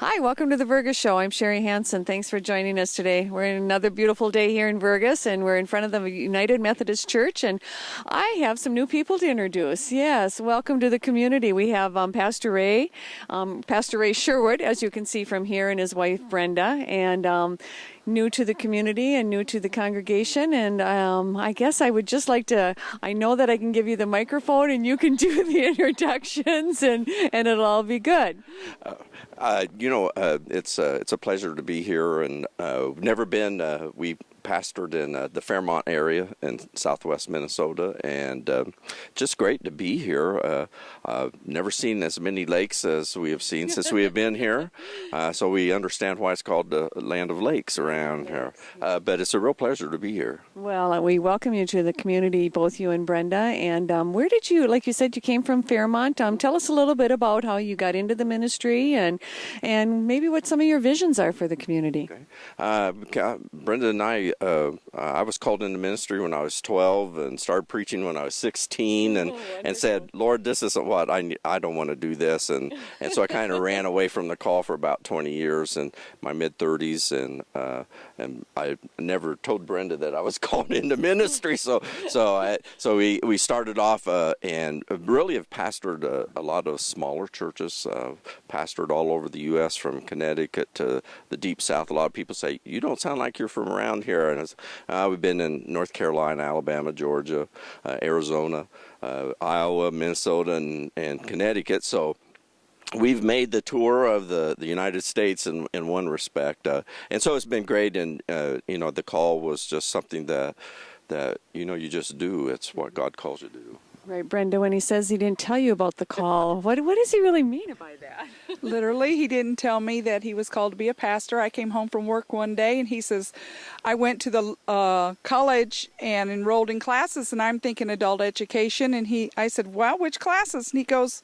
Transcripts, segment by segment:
Hi, welcome to the Vergas Show. I'm Sherry Hansen. Thanks for joining us today. We're in another beautiful day here in Vergas, and we're in front of the United Methodist Church, and I have some new people to introduce. Yes, welcome to the community. We have Pastor Ray Sherwood, as you can see from here, and his wife Brenda, and new to the community and new to the congregation, and I guess I would just like to, I know that I can give you the microphone and you can do the introductions, and it'll all be good. It's a pleasure to be here, and we've never been, we pastored in the Fairmont area in southwest Minnesota, and just great to be here. Never seen as many lakes as we have seen since we have been here, so we understand why it's called the land of lakes around here, but it's a real pleasure to be here. Well, we welcome you to the community, both you and Brenda, and where did you, like you said, you came from Fairmont. Tell us a little bit about how you got into the ministry, and maybe what some of your visions are for the community. Okay. Brenda and I was called into ministry when I was 12 and started preaching when I was 16, and said, Lord, this isn't what I don't want to do this, and so I kind of ran away from the call for about 20 years in my mid-30s, and I never told Brenda that I was called into ministry, so we started off and really have pastored a lot of smaller churches, pastored all over the U.S. from Connecticut to the Deep South. A lot of people say, you don't sound like you're from around here. And we've been in North Carolina, Alabama, Georgia, Arizona, Iowa, Minnesota, and Connecticut. So we've made the tour of the United States in one respect. And so it's been great. And, the call was just something that you just do. It's what God calls you to do. Right, Brenda, when he says he didn't tell you about the call, what does he really mean by that? Literally, he didn't tell me that he was called to be a pastor. I came home from work one day, and he says, I went to the college and enrolled in classes, and I'm thinking adult education. And I said, wow, which classes? And he goes,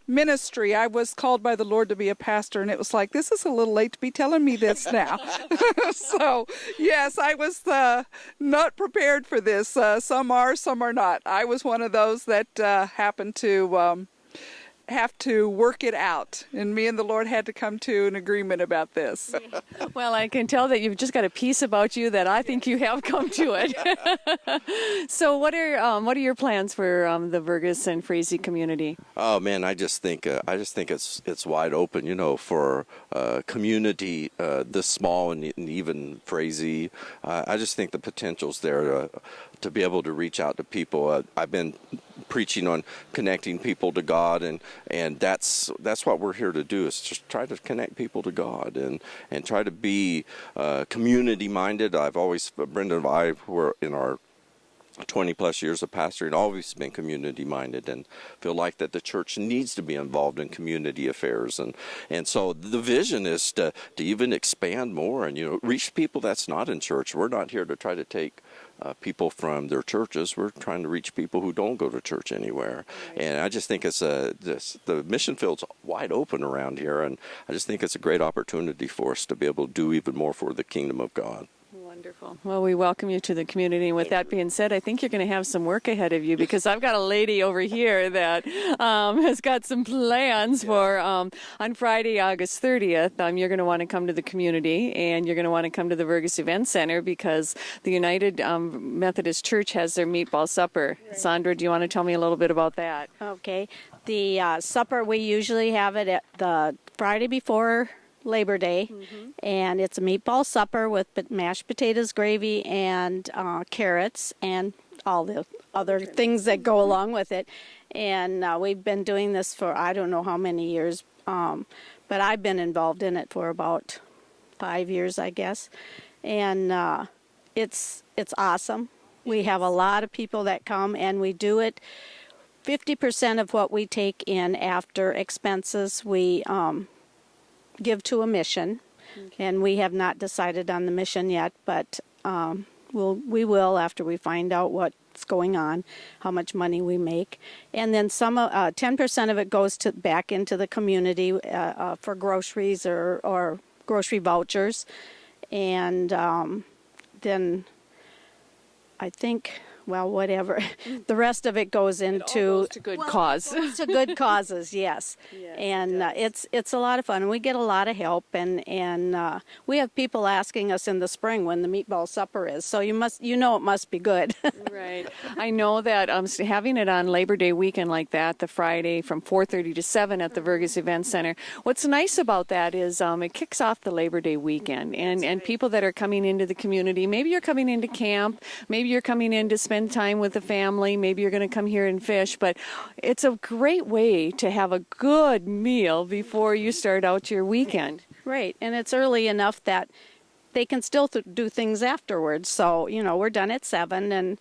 ministry. I was called by the Lord to be a pastor, and it was like, this is a little late to be telling me this now. So, yes, I was not prepared for this. Some are, some are not. I was one of those that happened to have to work it out, and me and the Lord had to come to an agreement about this. Well, I can tell that you've just got a piece about you that I think you have come to it. So what are your plans for the Vergas and Frazee community? Oh man, I just think it's wide open, for community this small and even Frazee. I just think the potential's there to be able to reach out to people. I've been preaching on connecting people to God, and that's what we're here to do, is just try to connect people to God and try to be community minded. Brenda and I were in our 20 plus years of pastoring, always been community minded, and feel like that the church needs to be involved in community affairs, and so the vision is to even expand more and reach people that's not in church. We're not here to try to take people from their churches. We're trying to reach people who don't go to church anywhere. Right. And I just think the mission field's wide open around here, and I just think it's a great opportunity for us to be able to do even more for the kingdom of God. Wonderful. Well, we welcome you to the community. And with that being said, I think you're going to have some work ahead of you, because I've got a lady over here that has got some plans for on Friday, August 30th. You're going to want to come to the community, and you're going to want to come to the Vergas Event Center, because the United Methodist Church has their Meatball Supper. Right. Sandra, do you want to tell me a little bit about that? Okay. The supper, we usually have it at the Friday before Labor Day, and it's a meatball supper with mashed potatoes, gravy, and carrots, and all the other things that go along with it. And we've been doing this for I don't know how many years, but I've been involved in it for about 5 years, I guess. And it's awesome. We have a lot of people that come, and we do it. 50% of what we take in after expenses, we give to a mission, and we have not decided on the mission yet, but we will after we find out what's going on, how much money we make, and then 10% of it goes back into the community for groceries or grocery vouchers, and then I think well, whatever. The rest of it goes into to good cause. to good causes, yes. And it's a lot of fun. We get a lot of help, and we have people asking us in the spring when the meatball supper is. So it must be good. Right. I know that having it on Labor Day weekend like that, the Friday from 4:30 to 7 at the Vergas Event Center. What's nice about that is it kicks off the Labor Day weekend, and people that are coming into the community, maybe you're coming into camp, maybe you're coming in to spend time with the family, maybe you're going to come here and fish, but it's a great way to have a good meal before you start out your weekend. Right, and it's early enough that they can still do things afterwards. So, we're done at 7, and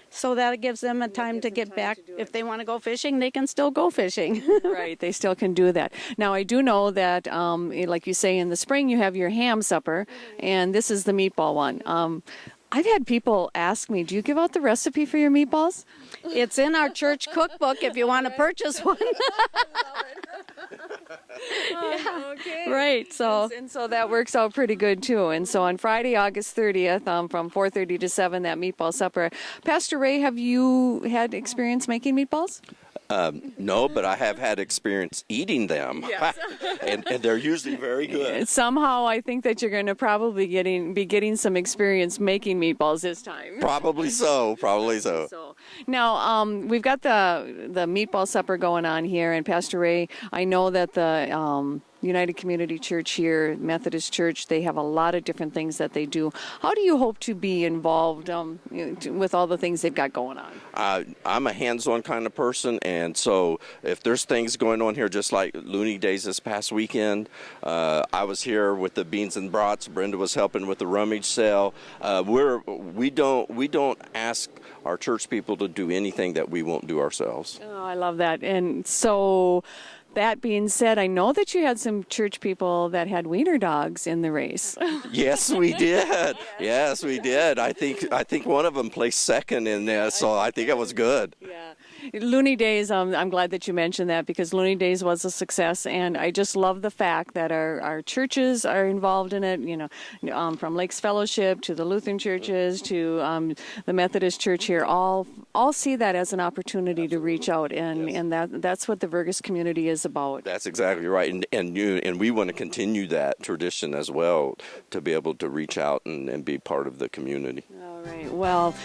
so that gives them a time to get back. If they want to go fishing, they can still go fishing. Right, they still can do that. Now, I do know that, like you say, in the spring you have your ham supper, and this is the meatball one. I've had people ask me, do you give out the recipe for your meatballs? It's in our church cookbook if you want to purchase one. Okay. Right, so and so that works out pretty good too. And so on Friday, August 30th, from 4:30 to 7, that meatball supper. Pastor Ray, have you had experience making meatballs? No, but I have had experience eating them, Yes. and they're usually very good. Somehow, I think that you're going to probably be getting some experience making meatballs this time. Probably so. Probably so. Now, we've got the meatball supper going on here, and Pastor Ray, I know that the United Community Church here, Methodist Church, they have a lot of different things that they do. How do you hope to be involved with all the things they've got going on? I'm a hands-on kind of person, and so if there's things going on here, just like Looney Days this past weekend, I was here with the beans and brats. Brenda was helping with the rummage sale. We don't ask our church people to do anything that we won't do ourselves. Oh, I love that. And so, that being said, I know that you had some church people that had wiener dogs in the race. Yes, we did. Yes, we did. I think one of them placed second in there, so I think it was good. Yeah. Looney Days, I'm glad that you mentioned that, because Looney Days was a success, and I just love the fact that our churches are involved in it, from Lakes Fellowship to the Lutheran churches to the Methodist Church here, all see that as an opportunity to reach out, and that's what the Vergas community is about. That's exactly right, and we want to continue that tradition as well, to be able to reach out and be part of the community. All right. Well,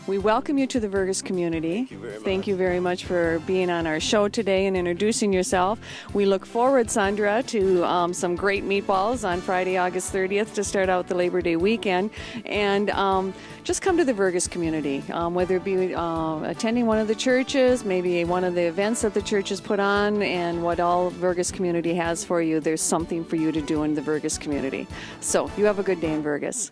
we welcome you to the Vergas community. Thank you very much for being on our show today and introducing yourself. We look forward, Sandra, to some great meatballs on Friday, August 30th to start out the Labor Day weekend. And just come to the Vergas community, whether it be attending one of the churches, maybe one of the events that the churches put on, and what all Vergas community has for you. There's something for you to do in the Vergas community. So you have a good day in Vergas.